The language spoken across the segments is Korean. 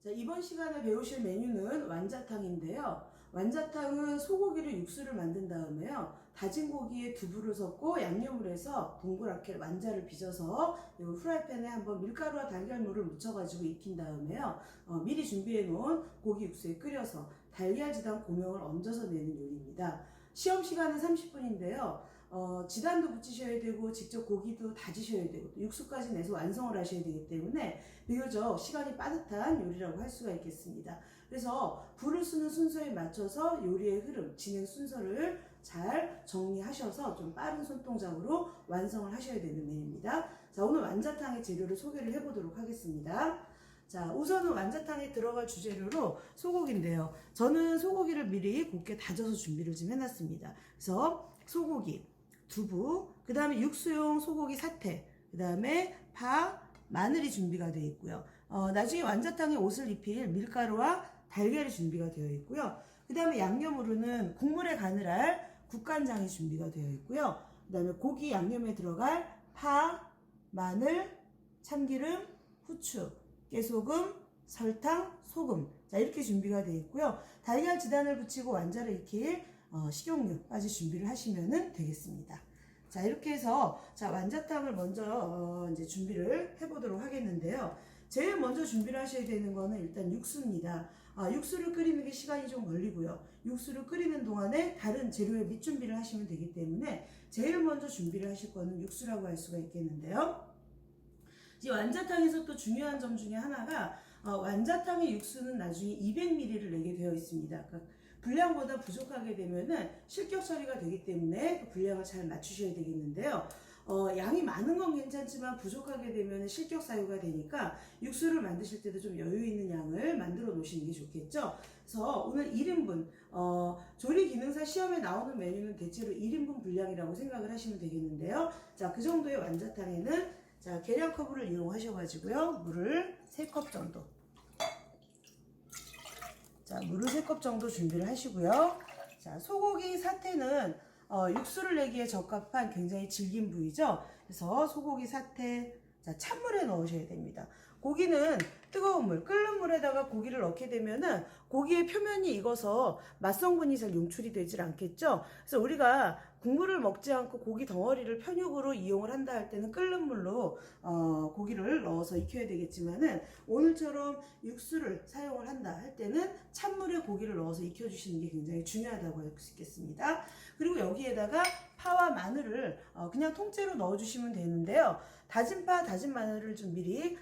자, 이번 시간에 배우실 메뉴는 완자탕인데요. 완자탕은 소고기를 육수를 만든 다음에요. 다진 고기에 두부를 섞고 양념을 해서 동그랗게 완자를 빚어서 이 프라이팬에 한번 밀가루와 달걀물을 묻혀가지고 익힌 다음에요. 미리 준비해 놓은 고기 육수에 끓여서 달걀 지단 고명을 얹어서 내는 요리입니다. 시험 시간은 30분인데요. 지단도 붙이셔야 되고 직접 고기도 다지셔야 되고 육수까지 내서 완성을 하셔야 되기 때문에 비교적 시간이 빠듯한 요리라고 할 수가 있겠습니다. 그래서 불을 쓰는 순서에 맞춰서 요리의 흐름, 진행 순서를 잘 정리하셔서 좀 빠른 손동작으로 완성을 하셔야 되는 메뉴입니다. 자, 오늘 완자탕의 재료를 소개를 해보도록 하겠습니다. 자, 우선은 완자탕에 들어갈 주재료로 소고기인데요. 저는 소고기를 미리 곱게 다져서 준비를 좀 해놨습니다. 그래서 소고기, 두부, 그 다음에 육수용 소고기 사태, 그 다음에 파, 마늘이 준비가 되어 있고요. 나중에 완자탕에 옷을 입힐 밀가루와 달걀이 준비가 되어 있고요. 그 다음에 양념으로는 국물에 간을 할 국간장이 준비가 되어 있고요. 그 다음에 고기 양념에 들어갈 파, 마늘, 참기름, 후추, 깨소금, 설탕, 소금, 자, 이렇게 준비가 되어 있고요. 달걀 지단을 붙이고 완자를 익힐 식용유까지 준비를 하시면 되겠습니다. 자, 이렇게 해서 자, 완자탕을 먼저 이제 준비를 해보도록 하겠는데요. 제일 먼저 준비를 하셔야 되는 거는 일단 육수입니다. 육수를 끓이는 게 시간이 좀 걸리고요. 육수를 끓이는 동안에 다른 재료의 밑준비를 하시면 되기 때문에 제일 먼저 준비를 하실 거는 육수라고 할 수가 있겠는데요. 이 완자탕에서 또 중요한 점 중에 하나가 완자탕의 육수는 나중에 200ml를 내게 되어 있습니다. 그러니까 분량보다 부족하게 되면은 실격 처리가 되기 때문에 그 분량을 잘 맞추셔야 되겠는데요. 양이 많은 건 괜찮지만 부족하게 되면 실격 사유가 되니까 육수를 만드실 때도 좀 여유 있는 양을 만들어 놓으시는 게 좋겠죠. 그래서 오늘 1인분 조리 기능사 시험에 나오는 메뉴는 대체로 1인분 분량이라고 생각을 하시면 되겠는데요. 자, 그 정도의 완자탕에는 자, 계량컵을 이용하셔가지고요. 물을 3컵 정도. 자, 물을 3컵 정도 준비를 하시고요. 자, 소고기 사태는 육수를 내기에 적합한 굉장히 질긴 부위죠. 그래서 소고기 사태, 자, 찬물에 넣으셔야 됩니다. 고기는 뜨거운 물, 끓는 물에다가 고기를 넣게 되면은 고기의 표면이 익어서 맛성분이 잘 용출이 되질 않겠죠. 그래서 우리가 국물을 먹지 않고 고기 덩어리를 편육으로 이용을 한다 할 때는 끓는 물로 고기를 넣어서 익혀야 되겠지만은 오늘처럼 육수를 사용을 한다 할 때는 찬물에 고기를 넣어서 익혀주시는 게 굉장히 중요하다고 할 수 있겠습니다. 그리고 여기에다가 파와 마늘을 그냥 통째로 넣어주시면 되는데요. 다진 파, 다진 마늘을 좀 미리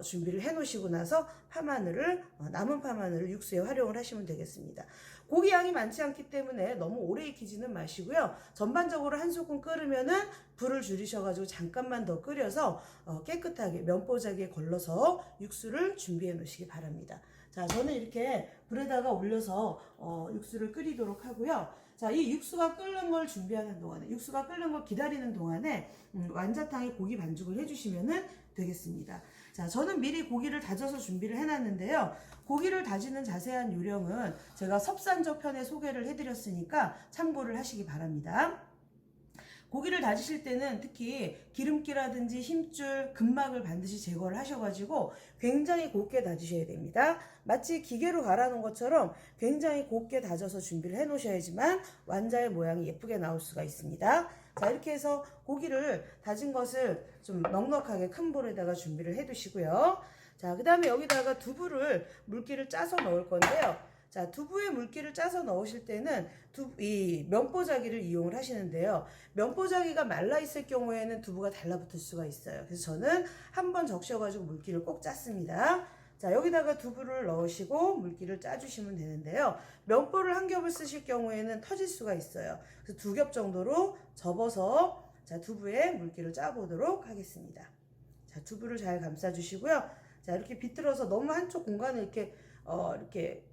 준비를 해 놓으시고 나서 파마늘을 남은 파마늘을 육수에 활용을 하시면 되겠습니다. 고기 양이 많지 않기 때문에 너무 오래 익히지는 마시고요. 전반적으로 한 소끔 끓으면은 불을 줄이셔가지고 잠깐만 더 끓여서 깨끗하게 면보자기에 걸러서 육수를 준비해 놓으시기 바랍니다. 자, 저는 이렇게 불에다가 올려서 육수를 끓이도록 하고요. 자, 이 육수가 끓는 걸 준비하는 동안에, 육수가 끓는 걸 기다리는 동안에 완자탕에 고기 반죽을 해주시면 되겠습니다. 자, 저는 미리 고기를 다져서 준비를 해놨는데요. 고기를 다지는 자세한 요령은 제가 섭산저 편에 소개를 해드렸으니까 참고를 하시기 바랍니다. 고기를 다지실 때는 특히 기름기라든지 힘줄, 근막을 반드시 제거를 하셔가지고 굉장히 곱게 다지셔야 됩니다. 마치 기계로 갈아놓은 것처럼 굉장히 곱게 다져서 준비를 해 놓으셔야지만 완자의 모양이 예쁘게 나올 수가 있습니다. 자, 이렇게 해서 고기를 다진 것을 좀 넉넉하게 큰 볼에다가 준비를 해 두시고요. 자, 그 다음에 여기다가 두부를 물기를 짜서 넣을 건데요. 자, 두부에 물기를 짜서 넣으실 때는 이 면보자기를 이용을 하시는데요. 면보자기가 말라 있을 경우에는 두부가 달라붙을 수가 있어요. 그래서 저는 한번 적셔가지고 물기를 꼭 짰습니다. 자, 여기다가 두부를 넣으시고 물기를 짜주시면 되는데요. 면보를 한 겹을 쓰실 경우에는 터질 수가 있어요. 그래서 2겹 정도로 접어서 자, 두부에 물기를 짜보도록 하겠습니다. 자, 두부를 잘 감싸주시고요. 자, 이렇게 비틀어서 너무 한쪽 공간을 이렇게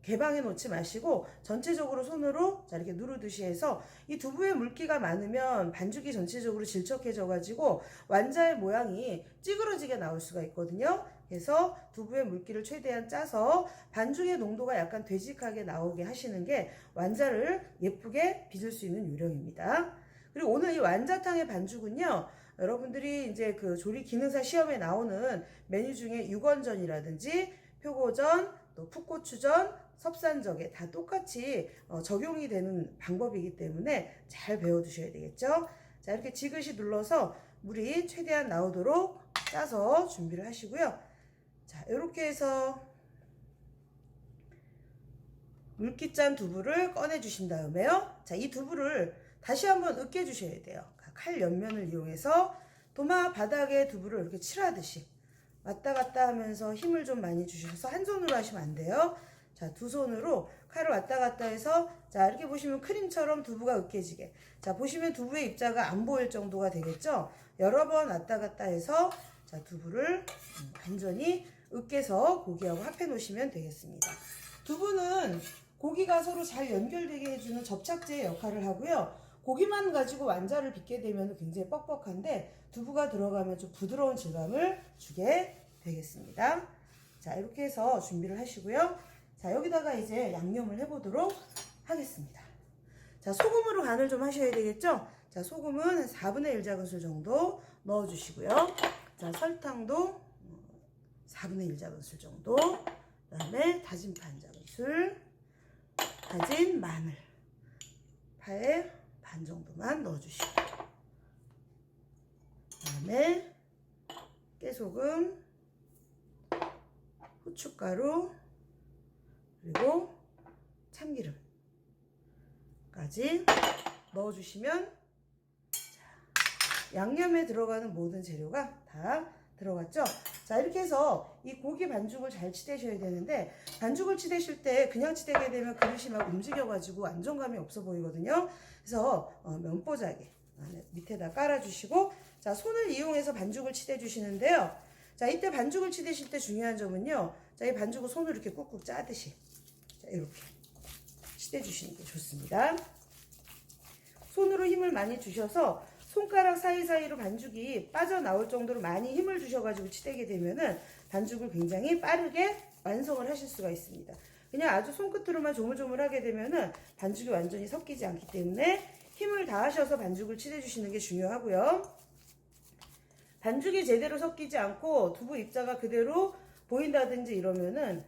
개방해 놓지 마시고 전체적으로 손으로 자, 이렇게 누르듯이 해서 이 두부에 물기가 많으면 반죽이 전체적으로 질척해져 가지고 완자의 모양이 찌그러지게 나올 수가 있거든요. 그래서 두부에 물기를 최대한 짜서 반죽의 농도가 약간 되직하게 나오게 하시는 게 완자를 예쁘게 빚을 수 있는 요령입니다. 그리고 오늘 이 완자탕의 반죽은요, 여러분들이 이제 그 조리 기능사 시험에 나오는 메뉴 중에 육원전이라든지 표고전, 또 풋고추전, 섭산적에 다 똑같이 적용이 되는 방법이기 때문에 잘 배워두셔야 되겠죠. 자, 이렇게 지그시 눌러서 물이 최대한 나오도록 짜서 준비를 하시고요. 자, 이렇게 해서 물기 짠 두부를 꺼내 주신 다음에요. 자, 이 두부를 다시 한번 으깨 주셔야 돼요. 칼 옆면을 이용해서 도마 바닥에 두부를 이렇게 칠하듯이 왔다 갔다 하면서 힘을 좀 많이 주셔서 한 손으로 하시면 안 돼요. 자, 두 손으로 칼을 왔다 갔다 해서, 자, 이렇게 보시면 크림처럼 두부가 으깨지게. 자, 보시면 두부의 입자가 안 보일 정도가 되겠죠. 여러 번 왔다 갔다 해서, 자, 두부를 완전히 으깨서 고기하고 합해 놓으시면 되겠습니다. 두부는 고기가 서로 잘 연결되게 해주는 접착제의 역할을 하고요. 고기만 가지고 완자를 빚게 되면 굉장히 뻑뻑한데 두부가 들어가면 좀 부드러운 질감을 주게 되겠습니다. 자, 이렇게 해서 준비를 하시고요. 자, 여기다가 이제 양념을 해보도록 하겠습니다. 자, 소금으로 간을 좀 하셔야 되겠죠? 자, 소금은 한 4분의 1 작은술 정도 넣어주시고요. 자, 설탕도 4분의 1 작은술 정도, 그 다음에 다진 파 한 작은술, 다진 마늘 파에 반 정도만 넣어주시고, 그 다음에 깨소금, 후춧가루, 그리고 참기름까지 넣어주시면, 자, 양념에 들어가는 모든 재료가 다 들어갔죠? 자, 이렇게 해서 이 고기 반죽을 잘 치대셔야 되는데, 반죽을 치대실 때 그냥 치대게 되면 그릇이 막 움직여가지고 안정감이 없어 보이거든요. 그래서 면보자기 밑에다 깔아주시고, 자, 손을 이용해서 반죽을 치대 주시는데요. 자, 이때 반죽을 치대실 때 중요한 점은요. 자, 이 반죽을 손으로 이렇게 꾹꾹 짜듯이, 자, 이렇게 치대 주시는 게 좋습니다. 손으로 힘을 많이 주셔서 손가락 사이사이로 반죽이 빠져나올 정도로 많이 힘을 주셔가지고 치대게 되면은 반죽을 굉장히 빠르게 완성을 하실 수가 있습니다. 그냥 아주 손끝으로만 조물조물하게 되면은 반죽이 완전히 섞이지 않기 때문에 힘을 다하셔서 반죽을 치대주시는 게 중요하고요. 반죽이 제대로 섞이지 않고 두부 입자가 그대로 보인다든지 이러면은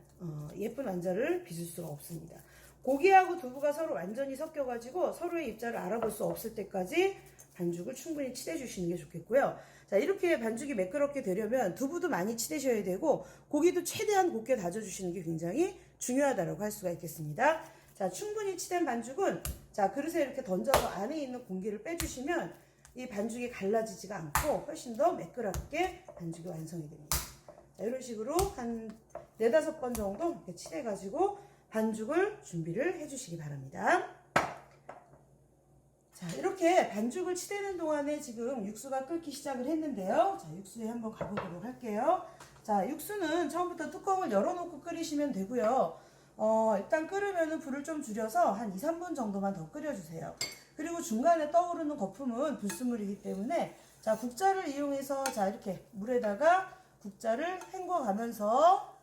예쁜 완자를 빚을 수가 없습니다. 고기하고 두부가 서로 완전히 섞여가지고 서로의 입자를 알아볼 수 없을 때까지 반죽을 충분히 치대주시는 게 좋겠고요. 자, 이렇게 반죽이 매끄럽게 되려면 두부도 많이 치대셔야 되고 고기도 최대한 곱게 다져주시는 게 굉장히 중요하다고 할 수가 있겠습니다. 자, 충분히 치댄 반죽은, 자, 그릇에 이렇게 던져서 안에 있는 공기를 빼주시면 이 반죽이 갈라지지가 않고 훨씬 더 매끄럽게 반죽이 완성이 됩니다. 자, 이런 식으로 한 4-5번 정도 이렇게 치대가지고 반죽을 준비를 해주시기 바랍니다. 자, 이렇게 반죽을 치대는 동안에 지금 육수가 끓기 시작을 했는데요. 자, 육수에 한번 가보도록 할게요. 자, 육수는 처음부터 뚜껑을 열어놓고 끓이시면 되고요. 일단 끓으면 불을 좀 줄여서 한 2-3분 정도만 더 끓여주세요. 그리고 중간에 떠오르는 거품은 불순물이기 때문에, 자, 국자를 이용해서, 자, 이렇게 물에다가 국자를 헹궈가면서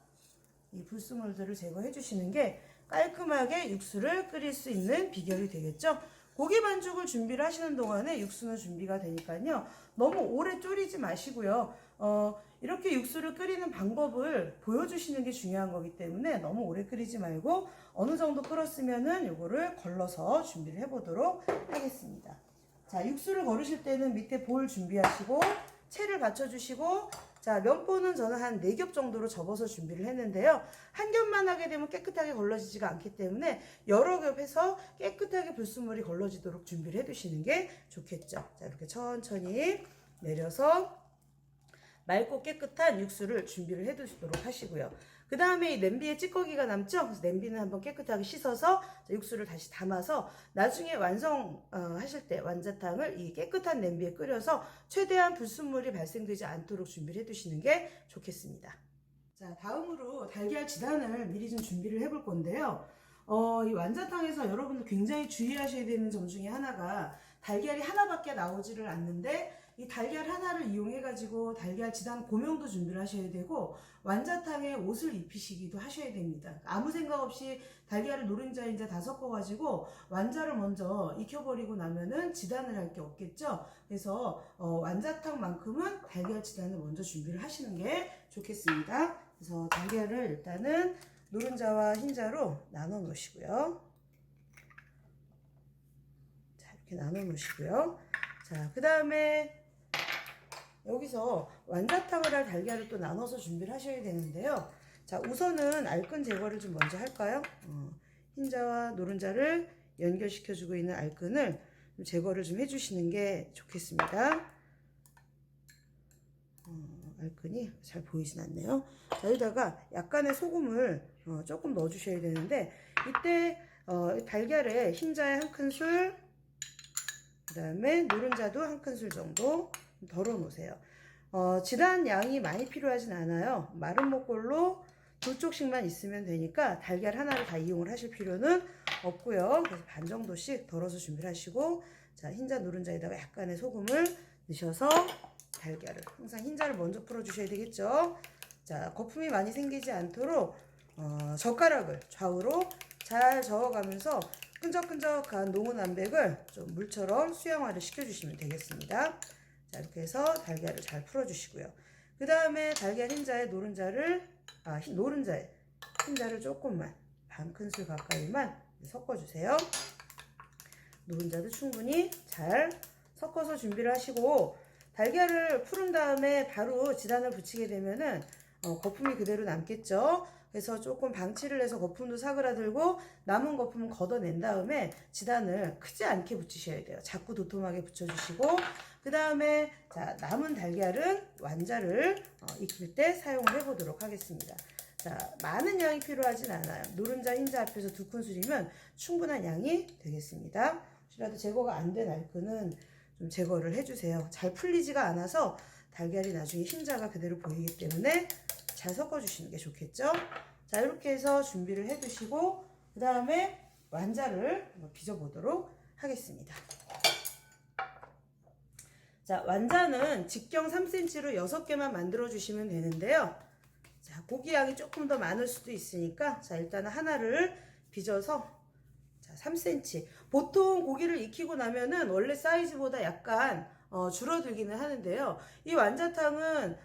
이 불순물들을 제거해 주시는 게 깔끔하게 육수를 끓일 수 있는 비결이 되겠죠. 고기 반죽을 준비를 하시는 동안에 육수는 준비가 되니까요. 너무 오래 졸이지 마시고요. 이렇게 육수를 끓이는 방법을 보여주시는 게 중요한 거기 때문에 너무 오래 끓이지 말고 어느 정도 끓었으면은 요거를 걸러서 준비를 해보도록 하겠습니다. 자, 육수를 거르실 때는 밑에 볼 준비하시고 채를 받쳐주시고, 자, 면보는 저는 한 4겹 정도로 접어서 준비를 했는데요. 한 겹만 하게 되면 깨끗하게 걸러지지가 않기 때문에 여러 겹 해서 깨끗하게 불순물이 걸러지도록 준비를 해두시는 게 좋겠죠. 자, 이렇게 천천히 내려서 맑고 깨끗한 육수를 준비를 해두시도록 하시고요. 그 다음에 이 냄비에 찌꺼기가 남죠? 그래서 냄비는 한번 깨끗하게 씻어서 육수를 다시 담아서 나중에 완성하실 때 완자탕을 이 깨끗한 냄비에 끓여서 최대한 불순물이 발생되지 않도록 준비를 해두시는 게 좋겠습니다. 자, 다음으로 달걀 지단을 미리 좀 준비를 해볼 건데요. 이 완자탕에서 여러분들 굉장히 주의하셔야 되는 점 중에 하나가 달걀이 하나밖에 나오지를 않는데, 이 달걀 하나를 이용해 가지고 달걀 지단 고명도 준비를 하셔야 되고 완자탕에 옷을 입히시기도 하셔야 됩니다. 아무 생각 없이 달걀을 노른자 이제 다 섞어 가지고 완자를 먼저 익혀버리고 나면은 지단을 할 게 없겠죠. 그래서 완자탕만큼은 달걀 지단을 먼저 준비를 하시는 게 좋겠습니다. 그래서 달걀을 일단은 노른자와 흰자로 나눠 놓으시고요. 자, 이렇게 나눠 놓으시고요. 자, 그 다음에 여기서 완자탕을 할 달걀을 또 나눠서 준비를 하셔야 되는데요. 자, 우선은 알끈 제거를 좀 먼저 할까요? 흰자와 노른자를 연결시켜주고 있는 알끈을 좀 제거를 좀 해주시는 게 좋겠습니다. 알끈이 잘 보이진 않네요. 자, 여기다가 약간의 소금을 조금 넣어주셔야 되는데, 이때 달걀에 흰자에 한 큰술, 그 다음에 노른자도 한 큰술 정도 덜어 놓으세요. 지단 양이 많이 필요하진 않아요. 마른 목골로 2쪽씩만 있으면 되니까 달걀 하나를 다 이용을 하실 필요는 없고요. 그래서 반 정도씩 덜어서 준비를 하시고, 자, 흰자 노른자에다가 약간의 소금을 넣으셔서 달걀을, 항상 흰자를 먼저 풀어 주셔야 되겠죠. 자, 거품이 많이 생기지 않도록 젓가락을 좌우로 잘 저어가면서 끈적끈적한 농어남백을 좀 물처럼 수양화를 시켜주시면 되겠습니다. 자, 이렇게 해서 달걀을 잘 풀어주시고요. 그 다음에 달걀 흰자에 노른자에 흰자를 조금만, 반 큰술 가까이만 섞어주세요. 노른자도 충분히 잘 섞어서 준비를 하시고, 달걀을 풀은 다음에 바로 지단을 붙이게 되면은 거품이 그대로 남겠죠. 그래서 조금 방치를 해서 거품도 사그라들고 남은 거품은 걷어낸 다음에 지단을 크지 않게 붙이셔야 돼요. 자꾸 도톰하게 붙여주시고, 그 다음에 자, 남은 달걀은 완자를 익힐 때 사용을 해보도록 하겠습니다. 자, 많은 양이 필요하진 않아요. 노른자, 흰자 합해서 2큰술이면 충분한 양이 되겠습니다. 혹시라도 제거가 안 된 알끈은 좀 제거를 해주세요. 잘 풀리지가 않아서 달걀이 나중에 흰자가 그대로 보이기 때문에 잘 섞어주시는 게 좋겠죠. 자, 이렇게 해서 준비를 해두시고, 그 다음에 완자를 빚어보도록 하겠습니다. 자, 완자는 직경 3cm로 6개만 만들어 주시면 되는데요. 자, 고기 양이 조금 더 많을 수도 있으니까, 자, 일단은 하나를 빚어서, 자, 3cm. 보통 고기를 익히고 나면은 원래 사이즈보다 약간 줄어들기는 하는데요. 이 완자탕은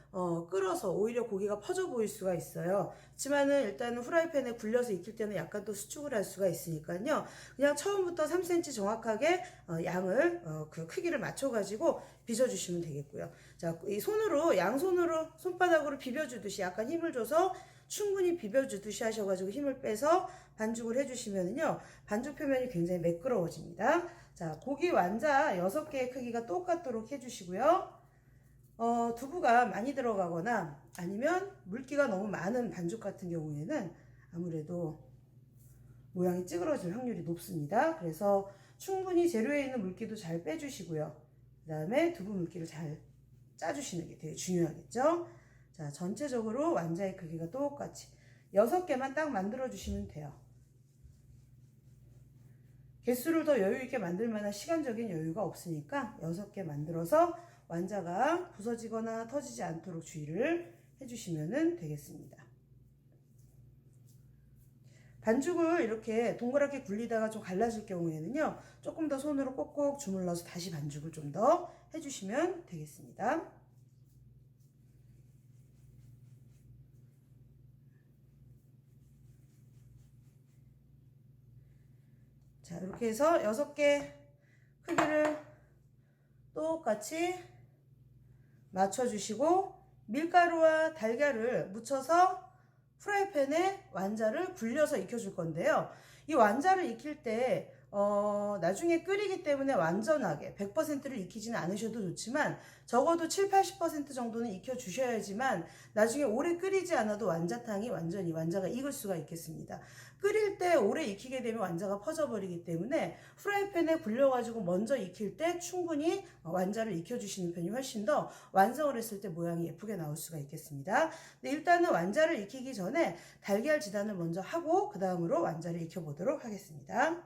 끓어서 오히려 고기가 퍼져 보일 수가 있어요. 그렇지만은 일단은 후라이팬에 굴려서 익힐 때는 약간 또 수축을 할 수가 있으니까요. 그냥 처음부터 3cm 정확하게 양을 그 크기를 맞춰가지고 빚어주시면 되겠고요. 자, 이 손으로, 양손으로 손바닥으로 비벼주듯이 약간 힘을 줘서 충분히 비벼주듯이 하셔가지고 힘을 빼서 반죽을 해주시면요, 반죽 표면이 굉장히 매끄러워집니다. 자, 고기 완자 6개의 크기가 똑같도록 해주시고요. 두부가 많이 들어가거나 아니면 물기가 너무 많은 반죽 같은 경우에는 아무래도 모양이 찌그러질 확률이 높습니다. 그래서 충분히 재료에 있는 물기도 잘 빼주시고요. 그 다음에 두부 물기를 잘 짜주시는 게 되게 중요하겠죠. 자, 전체적으로 완자의 크기가 똑같이 6개만 딱 만들어 주시면 돼요. 개수를 더 여유있게 만들 만한 시간적인 여유가 없으니까 6개 만들어서 완자가 부서지거나 터지지 않도록 주의를 해주시면 되겠습니다. 반죽을 이렇게 동그랗게 굴리다가 좀 갈라질 경우에는요, 조금 더 손으로 꼭꼭 주물러서 다시 반죽을 좀 더 해주시면 되겠습니다. 자, 이렇게 해서 6개 크기를 똑같이 맞춰주시고, 밀가루와 달걀을 묻혀서 프라이팬에 완자를 굴려서 익혀줄 건데요. 이 완자를 익힐 때 나중에 끓이기 때문에 완전하게 100%를 익히지는 않으셔도 좋지만 적어도 7-80% 정도는 익혀주셔야지만 나중에 오래 끓이지 않아도 완자탕이 완전히 완자가 익을 수가 있겠습니다. 끓일 때 오래 익히게 되면 완자가 퍼져버리기 때문에 프라이팬에 굴려가지고 먼저 익힐 때 충분히 완자를 익혀주시는 편이 훨씬 더 완성을 했을 때 모양이 예쁘게 나올 수가 있겠습니다. 근데 일단은 완자를 익히기 전에 달걀 지단을 먼저 하고 그 다음으로 완자를 익혀보도록 하겠습니다.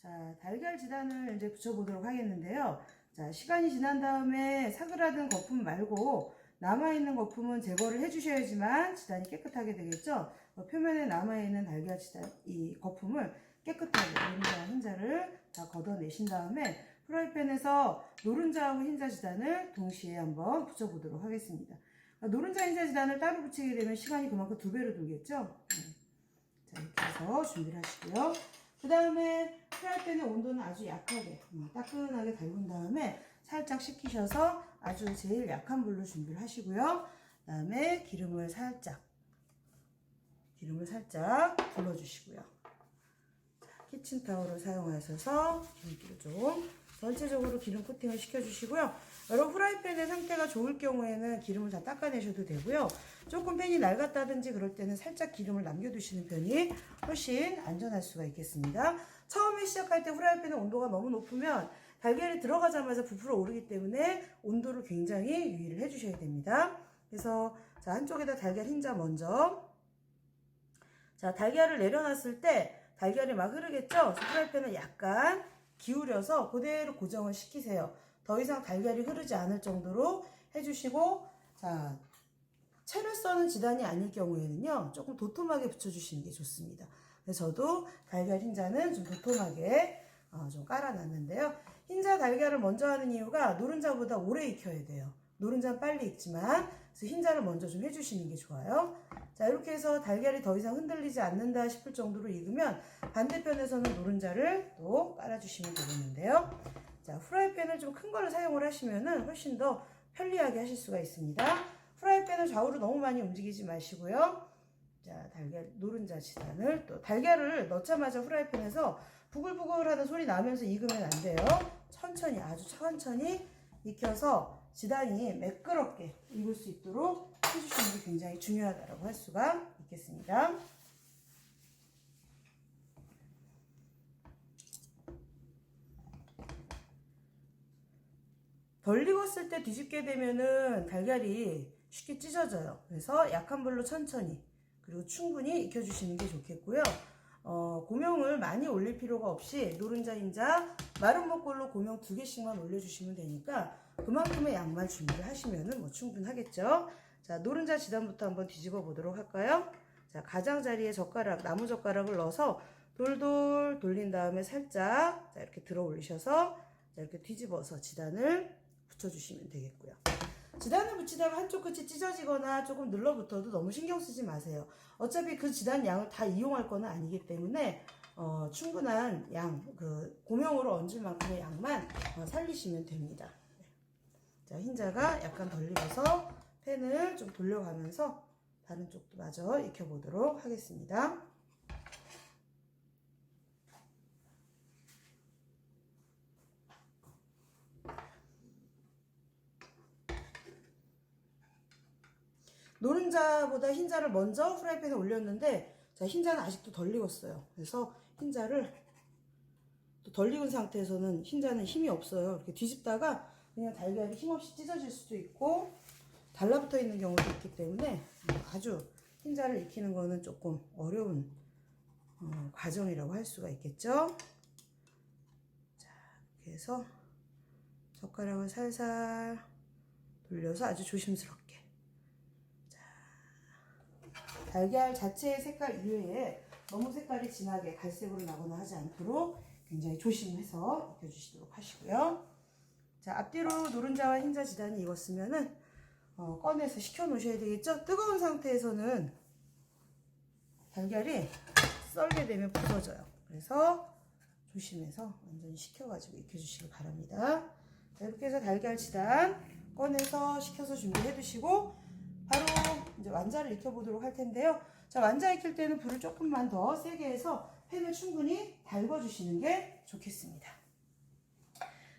자, 달걀 지단을 이제 붙여보도록 하겠는데요. 자, 시간이 지난 다음에 사그라든 거품 말고 남아있는 거품은 제거를 해주셔야지만 지단이 깨끗하게 되겠죠. 표면에 남아있는 달걀 지단, 이 거품을 깨끗하게 노른자와 흰자를 다 걷어내신 다음에 프라이팬에서 노른자하고 흰자 지단을 동시에 한번 붙여보도록 하겠습니다. 노른자 흰자 지단을 따로 붙이게 되면 시간이 그만큼 2배로 들겠죠. 자, 이렇게 해서 준비를 하시고요. 그 다음에 프라이팬의 온도는 아주 약하게 따끈하게 달군 다음에 살짝 식히셔서 아주 제일 약한 불로 준비를 하시고요. 그 다음에 기름을 살짝 둘러주시고요. 키친타올을 사용하셔서 기름기를 좀 전체적으로 기름 코팅을 시켜주시고요. 여러분 프라이팬의 상태가 좋을 경우에는 기름을 다 닦아내셔도 되고요. 조금 팬이 낡았다든지 그럴 때는 살짝 기름을 남겨두시는 편이 훨씬 안전할 수가 있겠습니다. 처음에 시작할 때 프라이팬의 온도가 너무 높으면 달걀이 들어가자마자 부풀어 오르기 때문에 온도를 굉장히 유의를 해주셔야 됩니다. 그래서 자, 한쪽에다 달걀 흰자 먼저, 자, 달걀을 내려놨을 때 달걀이 막 흐르겠죠? 프라이팬을 약간 기울여서 그대로 고정을 시키세요. 더 이상 달걀이 흐르지 않을 정도로 해주시고, 자, 채를 써는 지단이 아닐 경우에는요, 조금 도톰하게 붙여주시는 게 좋습니다. 그래서 저도 달걀 흰자는 좀 도톰하게 좀 깔아놨는데요. 흰자 달걀을 먼저 하는 이유가 노른자보다 오래 익혀야 돼요. 노른자는 빨리 익지만 그래서 흰자를 먼저 좀 해주시는 게 좋아요. 자, 이렇게 해서 달걀이 더 이상 흔들리지 않는다 싶을 정도로 익으면 반대편에서는 노른자를 또 깔아주시면 되겠는데요. 자, 프라이팬을 좀 큰 거를 사용을 하시면은 훨씬 더 편리하게 하실 수가 있습니다. 프라이팬을 좌우로 너무 많이 움직이지 마시고요. 자, 달걀 노른자 지단을 또 달걀을 넣자마자 프라이팬에서 부글부글 하는 소리 나면서 익으면 안 돼요. 천천히, 아주 천천히 익혀서 지단이 매끄럽게 익을 수 있도록 해주시는 게 굉장히 중요하다고 할 수가 있겠습니다. 덜 익었을 때 뒤집게 되면은 달걀이 쉽게 찢어져요. 그래서 약한 불로 천천히 그리고 충분히 익혀주시는 게 좋겠고요. 고명을 많이 올릴 필요가 없이 노른자, 흰자, 마른 목골로 고명 2개씩만 올려주시면 되니까 그만큼의 양만 준비를 하시면은 뭐 충분하겠죠. 자, 노른자 지단부터 한번 뒤집어 보도록 할까요? 자, 가장자리에 젓가락, 나무젓가락을 넣어서 돌돌 돌린 다음에 살짝 자, 이렇게 들어 올리셔서 자, 이렇게 뒤집어서 지단을 붙여주시면 되겠고요. 지단을 붙이다가 한쪽 끝이 찢어지거나 조금 눌러붙어도 너무 신경 쓰지 마세요. 어차피 그 지단 양을 다 이용할 건 아니기 때문에 충분한 양, 그 고명으로 얹을 만큼의 양만 살리시면 됩니다. 자, 흰자가 약간 덜 익어서 팬을 좀 돌려가면서 다른 쪽도 마저 익혀보도록 하겠습니다. 노른자보다 흰자를 먼저 프라이팬에 올렸는데 자, 흰자는 아직도 덜 익었어요. 그래서 흰자를 또 덜 익은 상태에서는 흰자는 힘이 없어요. 이렇게 뒤집다가 그냥 달걀이 힘없이 찢어질 수도 있고 달라붙어 있는 경우도 있기 때문에 아주 흰자를 익히는 거는 조금 어려운 과정이라고 할 수가 있겠죠. 자, 이렇게 해서 젓가락을 살살 돌려서 아주 조심스럽게 달걀 자체의 색깔 이외에 너무 색깔이 진하게 갈색으로 나거나 하지 않도록 굉장히 조심해서 익혀주시도록 하시고요. 자, 앞뒤로 노른자와 흰자 지단이 익었으면은 꺼내서 식혀 놓으셔야 되겠죠? 뜨거운 상태에서는 달걀이 썰게 되면 부서져요. 그래서 조심해서 완전히 식혀가지고 익혀주시기 바랍니다. 자, 이렇게 해서 달걀 지단 꺼내서 식혀서 준비해 두시고 바로 이제 완자를 익혀보도록 할 텐데요. 자, 완자 익힐 때는 불을 조금만 더 세게 해서 팬을 충분히 달궈주시는 게 좋겠습니다.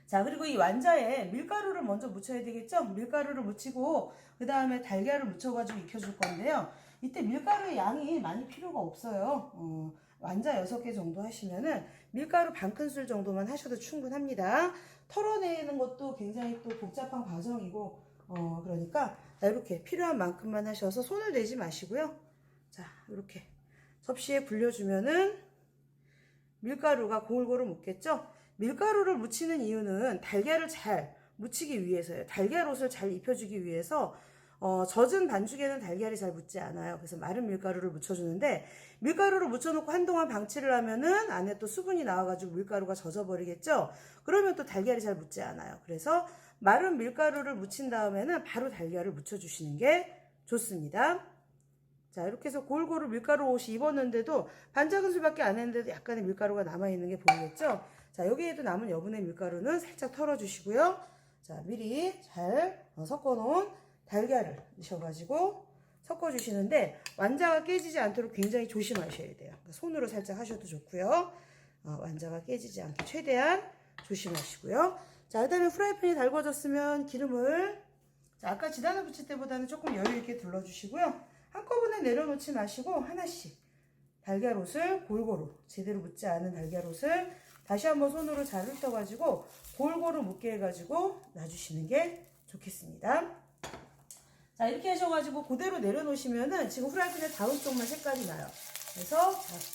자, 그리고 이 완자에 밀가루를 먼저 묻혀야 되겠죠? 밀가루를 묻히고 그 다음에 달걀을 묻혀가지고 익혀줄 건데요. 이때 밀가루의 양이 많이 필요가 없어요. 완자 6개 정도 하시면은 밀가루 반 큰술 정도만 하셔도 충분합니다. 털어내는 것도 굉장히 또 복잡한 과정이고 그러니까 이렇게 필요한 만큼만 하셔서 손을 대지 마시고요. 자, 이렇게 접시에 불려주면은 밀가루가 골고루 묻겠죠? 밀가루를 묻히는 이유는 달걀을 잘 묻히기 위해서예요. 달걀옷을 잘 입혀주기 위해서 젖은 반죽에는 달걀이 잘 묻지 않아요. 그래서 마른 밀가루를 묻혀주는데 밀가루를 묻혀놓고 한동안 방치를 하면은 안에 또 수분이 나와가지고 밀가루가 젖어버리겠죠? 그러면 또 달걀이 잘 묻지 않아요. 그래서 마른 밀가루를 묻힌 다음에는 바로 달걀을 묻혀주시는 게 좋습니다. 자, 이렇게 해서 골고루 밀가루 옷이 입었는데도 반작은술밖에 안 했는데도 약간의 밀가루가 남아있는 게 보이겠죠? 자, 여기에도 남은 여분의 밀가루는 살짝 털어주시고요. 자, 미리 잘 섞어놓은 달걀을 넣으셔가지고 섞어주시는데 완자가 깨지지 않도록 굉장히 조심하셔야 돼요. 손으로 살짝 하셔도 좋고요. 완자가 깨지지 않게 최대한 조심하시고요. 자, 그 다음에 프라이팬이 달궈졌으면 기름을, 자, 아까 지단을 붙일 때보다는 조금 여유 있게 둘러주시고요. 한꺼번에 내려놓지 마시고 하나씩 달걀옷을 골고루, 제대로 묻지 않은 달걀옷을 다시 한번 손으로 잘 훑어가지고 골고루 묻게 해가지고 놔주시는 게 좋겠습니다. 자, 이렇게 하셔가지고 그대로 내려놓으시면은 지금 프라이팬의 다른 쪽만 색깔이 나요. 그래서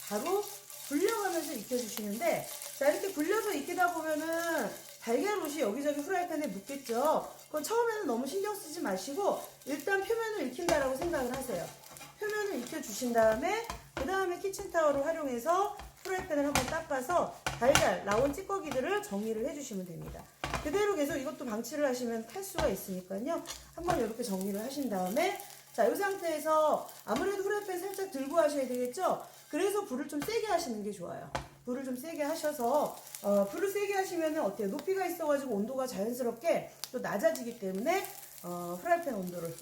바로 불려가면서 익혀주시는데, 자, 이렇게 불려서 익히다 보면은 달걀옷이 여기저기 프라이팬에 묻겠죠. 그건 처음에는 너무 신경 쓰지 마시고 일단 표면을 익힌다라고 생각을 하세요. 표면을 익혀주신 다음에 그 다음에 키친타월을 활용해서 프라이팬을 한번 닦아서 달걀 나온 찌꺼기들을 정리를 해주시면 됩니다. 그대로 계속 이것도 방치를 하시면 탈 수가 있으니까요. 한번 이렇게 정리를 하신 다음에, 자, 이 상태에서 아무래도 프라이팬 살짝 들고 하셔야 되겠죠. 그래서 불을 좀 세게 하시는 게 좋아요. 불을 좀 세게 하셔서 불을 세게 하시면 어때요? 높이가 있어가지고 온도가 자연스럽게 또 낮아지기 때문에 프라이팬 온도를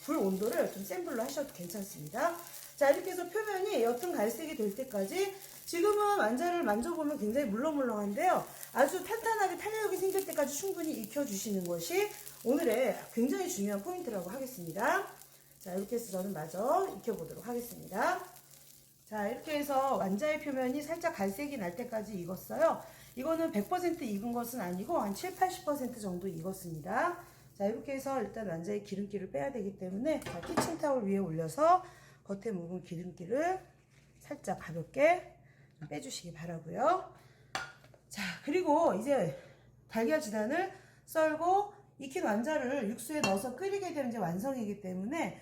불 온도를 좀 센 불로 하셔도 괜찮습니다. 자, 이렇게 해서 표면이 옅은 갈색이 될 때까지, 지금은 완자를 만져보면 굉장히 물렁물렁한데요. 아주 탄탄하게 탄력이 생길 때까지 충분히 익혀주시는 것이 오늘의 굉장히 중요한 포인트라고 하겠습니다. 자, 이렇게 해서 저는 마저 익혀보도록 하겠습니다. 자, 이렇게 해서 완자의 표면이 살짝 갈색이 날 때까지 익었어요. 이거는 100% 익은 것은 아니고 한 7, 80% 정도 익었습니다. 자, 이렇게 해서 일단 완자의 기름기를 빼야 되기 때문에, 자, 키친타올 위에 올려서 겉에 묵은 기름기를 살짝 가볍게 빼주시기 바라고요. 자, 그리고 이제 달걀 지단을 썰고 익힌 완자를 육수에 넣어서 끓이게 되면 이제 완성이기 때문에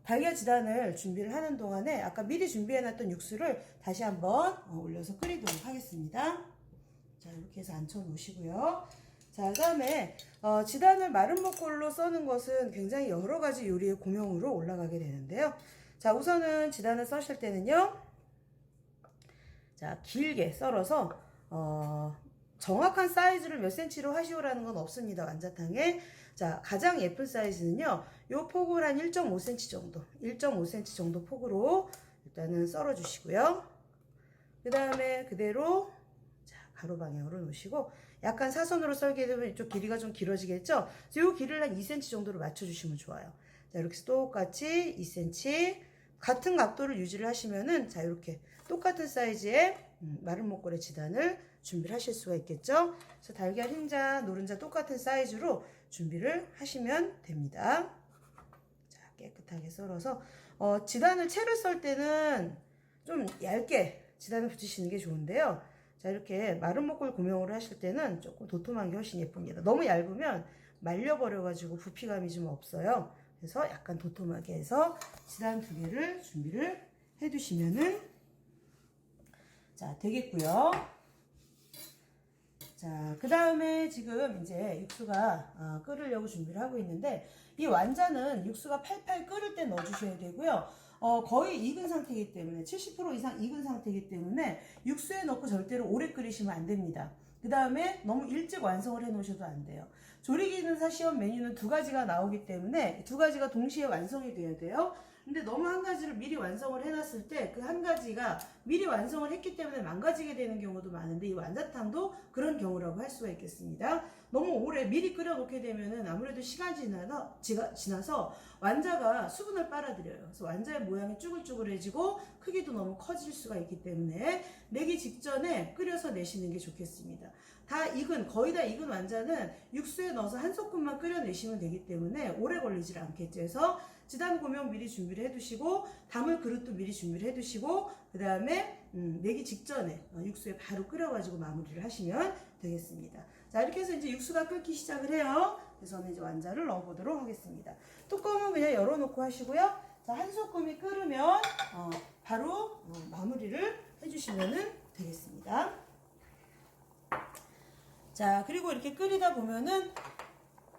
달걀 지단을 준비를 하는 동안에 아까 미리 준비해놨던 육수를 다시 한번 올려서 끓이도록 하겠습니다. 자, 이렇게 해서 앉혀 놓으시고요. 자, 그 다음에 지단을 마른 목골로 써는 것은 굉장히 여러 가지 요리의 공용으로 올라가게 되는데요. 자, 우선은 지단을 써실 때는요, 자, 길게 썰어서 정확한 사이즈를 몇 cm로 하시오라는 건 없습니다. 완자탕에. 자, 가장 예쁜 사이즈는요, 요 폭을 한 1.5cm 정도, 1.5cm 정도 폭으로 일단은 썰어 주시고요. 그 다음에 그대로, 자, 가로 방향으로 놓으시고, 약간 사선으로 썰게 되면 이쪽 길이가 좀 길어지겠죠? 그래서 요 길이를 한 2cm 정도로 맞춰주시면 좋아요. 자, 이렇게 똑같이 2cm, 같은 각도를 유지를 하시면은, 자, 이렇게 똑같은 사이즈의 마른 목골의 지단을 준비를 하실 수가 있겠죠? 그래서 달걀 흰자, 노른자 똑같은 사이즈로 준비를 하시면 됩니다. 자, 깨끗하게 썰어서 지단을 채를 썰 때는 좀 얇게 지단을 붙이시는 게 좋은데요. 자, 이렇게 마른 목골 고명으로 하실 때는 조금 도톰한 게 훨씬 예쁩니다. 너무 얇으면 말려버려가지고 부피감이 좀 없어요. 그래서 약간 도톰하게 해서 지단 2개를 준비를 해두시면은, 자, 되겠고요. 자, 그 다음에 지금 이제 육수가 끓으려고 준비를 하고 있는데, 이 완자는 육수가 팔팔 끓을 때 넣어주셔야 되고요. 거의 익은 상태이기 때문에 70% 이상 익은 상태이기 때문에 육수에 넣고 절대로 오래 끓이시면 안 됩니다. 그 다음에 너무 일찍 완성을 해 놓으셔도 안 돼요. 조리기능사 시험 메뉴는 2가지가 나오기 때문에 2가지가 동시에 완성이 돼야 돼요. 근데 너무 한 가지를 미리 완성을 해놨을 때 그 한 가지가 미리 완성을 했기 때문에 망가지게 되는 경우도 많은데, 이 완자탕도 그런 경우라고 할 수가 있겠습니다. 너무 오래 미리 끓여놓게 되면은 아무래도 시간이 지나서 완자가 수분을 빨아들여요. 그래서 완자의 모양이 쭈글쭈글해지고 크기도 너무 커질 수가 있기 때문에 내기 직전에 끓여서 내시는 게 좋겠습니다. 거의 다 익은 완자는 육수에 넣어서 한 소끔만 끓여내시면 되기 때문에 오래 걸리질 않겠죠. 그래서 지단 고명 미리 준비를 해두시고, 담을 그릇도 미리 준비를 해두시고, 그 다음에 내기 직전에 육수에 바로 끓여가지고 마무리를 하시면 되겠습니다. 자, 이렇게 해서 이제 육수가 끓기 시작을 해요. 그래서 저는 이제 완자를 넣어보도록 하겠습니다. 뚜껑은 그냥 열어놓고 하시고요. 자, 한 소끔이 끓으면 바로 마무리를 해주시면 되겠습니다. 자, 그리고 이렇게 끓이다 보면은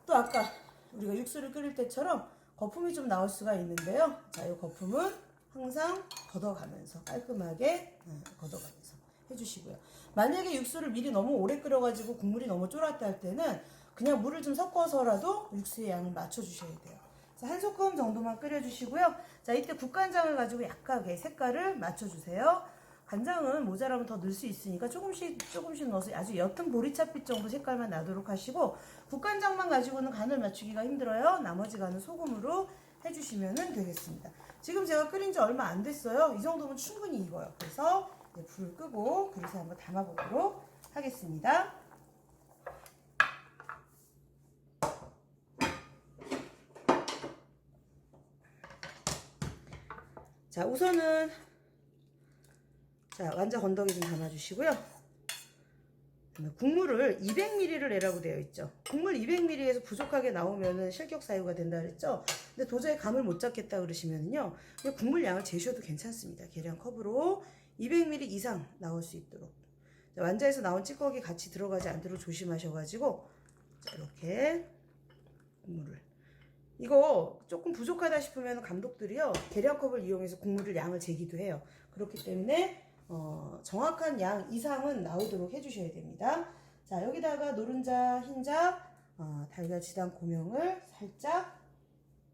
또 아까 우리가 육수를 끓일 때처럼 거품이 좀 나올 수가 있는데요. 자, 이 거품은 항상 걷어가면서 깔끔하게 걷어가면서 해주시고요. 만약에 육수를 미리 너무 오래 끓여가지고 국물이 너무 쫄았다 할 때는 그냥 물을 좀 섞어서라도 육수의 양을 맞춰주셔야 돼요. 자, 한 소끔 정도만 끓여주시고요. 자, 이때 국간장을 가지고 약하게 색깔을 맞춰주세요. 간장은 모자라면 더 넣을 수 있으니까 조금씩 넣어서 아주 옅은 보리차빛 정도 색깔만 나도록 하시고, 국간장만 가지고는 간을 맞추기가 힘들어요. 나머지 간은 소금으로 해주시면 되겠습니다. 지금 제가 끓인 지 얼마 안 됐어요. 이 정도면 충분히 익어요. 그래서 이제 불을 끄고 그릇에 한번 담아보도록 하겠습니다. 자, 우선은 완자 건더기 좀 담아주시고요. 국물을 200ml를 내라고 되어 있죠. 국물 200ml에서 부족하게 나오면은 실격 사유가 된다 그랬죠. 근데 도저히 감을 못 잡겠다 그러시면요, 국물 양을 재셔도 괜찮습니다. 계량 컵으로 200ml 이상 나올 수 있도록. 완자에서 나온 찌꺼기 같이 들어가지 않도록 조심하셔가지고, 자, 이렇게 국물을. 이거 조금 부족하다 싶으면 감독들이요, 계량컵을 이용해서 국물을 양을 재기도 해요. 그렇기 때문에 정확한 양 이상은 나오도록 해주셔야 됩니다. 자, 여기다가 노른자, 흰자, 달걀 지단 고명을 살짝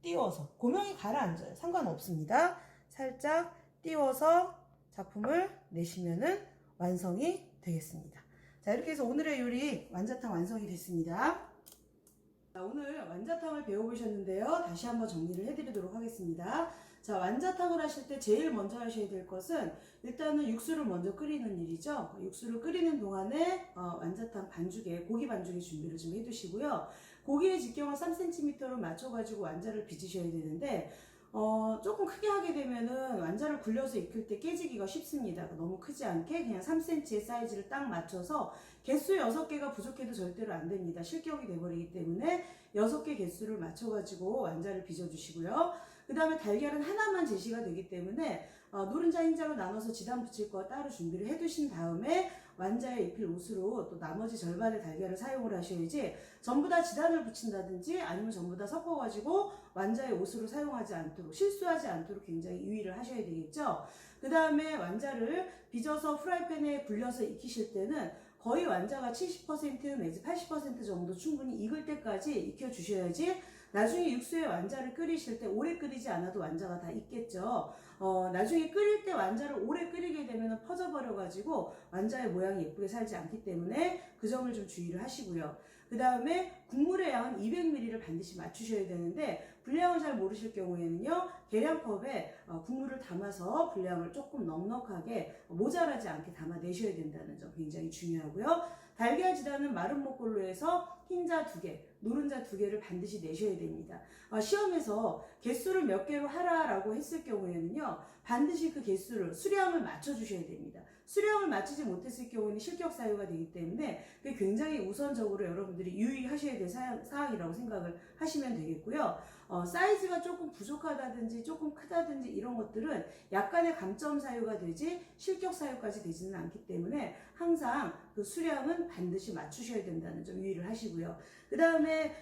띄워서, 고명이 가라앉아요. 상관없습니다. 살짝 띄워서 작품을 내시면은 완성이 되겠습니다. 자, 이렇게 해서 오늘의 요리 완자탕 완성이 됐습니다. 자, 오늘 완자탕을 배워보셨는데요. 다시 한번 정리를 해드리도록 하겠습니다. 자, 완자탕을 하실 때 제일 먼저 하셔야 될 것은 일단은 육수를 먼저 끓이는 일이죠. 육수를 끓이는 동안에 완자탕 반죽에, 고기 반죽에 준비를 좀 해두시고요. 고기의 직경을 3cm로 맞춰가지고 완자를 빚으셔야 되는데, 조금 크게 하게 되면은 완자를 굴려서 익힐 때 깨지기가 쉽습니다. 너무 크지 않게 그냥 3cm의 사이즈를 딱 맞춰서, 개수 6개가 부족해도 절대로 안 됩니다. 실격이 돼버리기 때문에 6개 개수를 맞춰가지고 완자를 빚어주시고요. 그 다음에 달걀은 하나만 제시가 되기 때문에 노른자, 흰자로 나눠서 지단 붙일 거 따로 준비를 해두신 다음에 완자에 입힐 옷으로 또 나머지 절반의 달걀을 사용을 하셔야지, 전부 다 지단을 붙인다든지 아니면 전부 다 섞어가지고 완자의 옷으로 사용하지 않도록, 실수하지 않도록 굉장히 유의를 하셔야 되겠죠. 그 다음에 완자를 빚어서 프라이팬에 불려서 익히실 때는 거의 완자가 70% 내지 80% 정도 충분히 익을 때까지 익혀주셔야지, 나중에 육수에 완자를 끓이실 때 오래 끓이지 않아도 완자가 다 익겠죠. 나중에 끓일 때 완자를 오래 끓이게 되면 퍼져버려가지고 완자의 모양이 예쁘게 살지 않기 때문에 그 점을 좀 주의를 하시고요. 그 다음에 국물의 양은 200ml를 반드시 맞추셔야 되는데, 분량을 잘 모르실 경우에는요, 계량컵에 국물을 담아서 분량을 조금 넉넉하게 모자라지 않게 담아내셔야 된다는 점 굉장히 중요하고요. 달걀 지단은 마른 목골로 해서 흰자 2개, 노른자 2개를 반드시 내셔야 됩니다. 시험에서 개수를 몇 개로 하라라고 했을 경우에는요, 반드시 그 개수를, 수량을 맞춰주셔야 됩니다. 수량을 맞추지 못했을 경우에는 실격 사유가 되기 때문에 그게 굉장히 우선적으로 여러분들이 유의하셔야 될 사항이라고 생각을 하시면 되겠고요. 사이즈가 조금 부족하다든지 조금 크다든지 이런 것들은 약간의 감점 사유가 되지 실격 사유까지 되지는 않기 때문에 항상 그 수량은 반드시 맞추셔야 된다는 점 유의를 하시고요. 그 다음에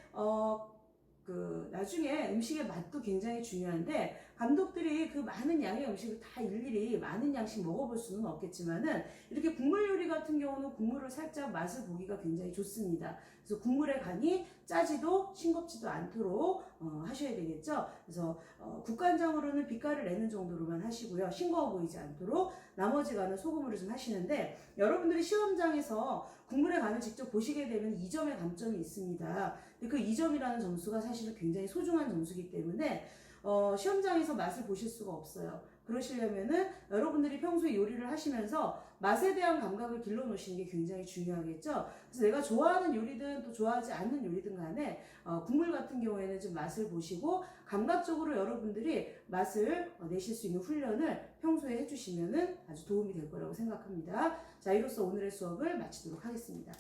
나중에 음식의 맛도 굉장히 중요한데, 감독들이 그 많은 양의 음식을 다 일일이 많은 양씩 먹어볼 수는 없겠지만은, 이렇게 국물 요리 같은 경우는 국물을 살짝 맛을 보기가 굉장히 좋습니다. 그래서 국물의 간이 짜지도 싱겁지도 않도록 하셔야 되겠죠. 그래서 국간장으로는 빛깔을 내는 정도로만 하시고요. 싱거워 보이지 않도록 나머지 간은 소금으로 좀 하시는데, 여러분들이 시험장에서 국물의 간을 직접 보시게 되면 2점의 감점이 있습니다. 근데 그 2점이라는 점수가 사실은 굉장히 소중한 점수이기 때문에 시험장에서 맛을 보실 수가 없어요. 그러시려면은 여러분들이 평소에 요리를 하시면서 맛에 대한 감각을 길러 놓으시는 게 굉장히 중요하겠죠. 그래서 내가 좋아하는 요리든 또 좋아하지 않는 요리든 간에 국물 같은 경우에는 좀 맛을 보시고 감각적으로 여러분들이 맛을 내실 수 있는 훈련을 평소에 해주시면은 아주 도움이 될 거라고 생각합니다. 자, 이로써 오늘의 수업을 마치도록 하겠습니다.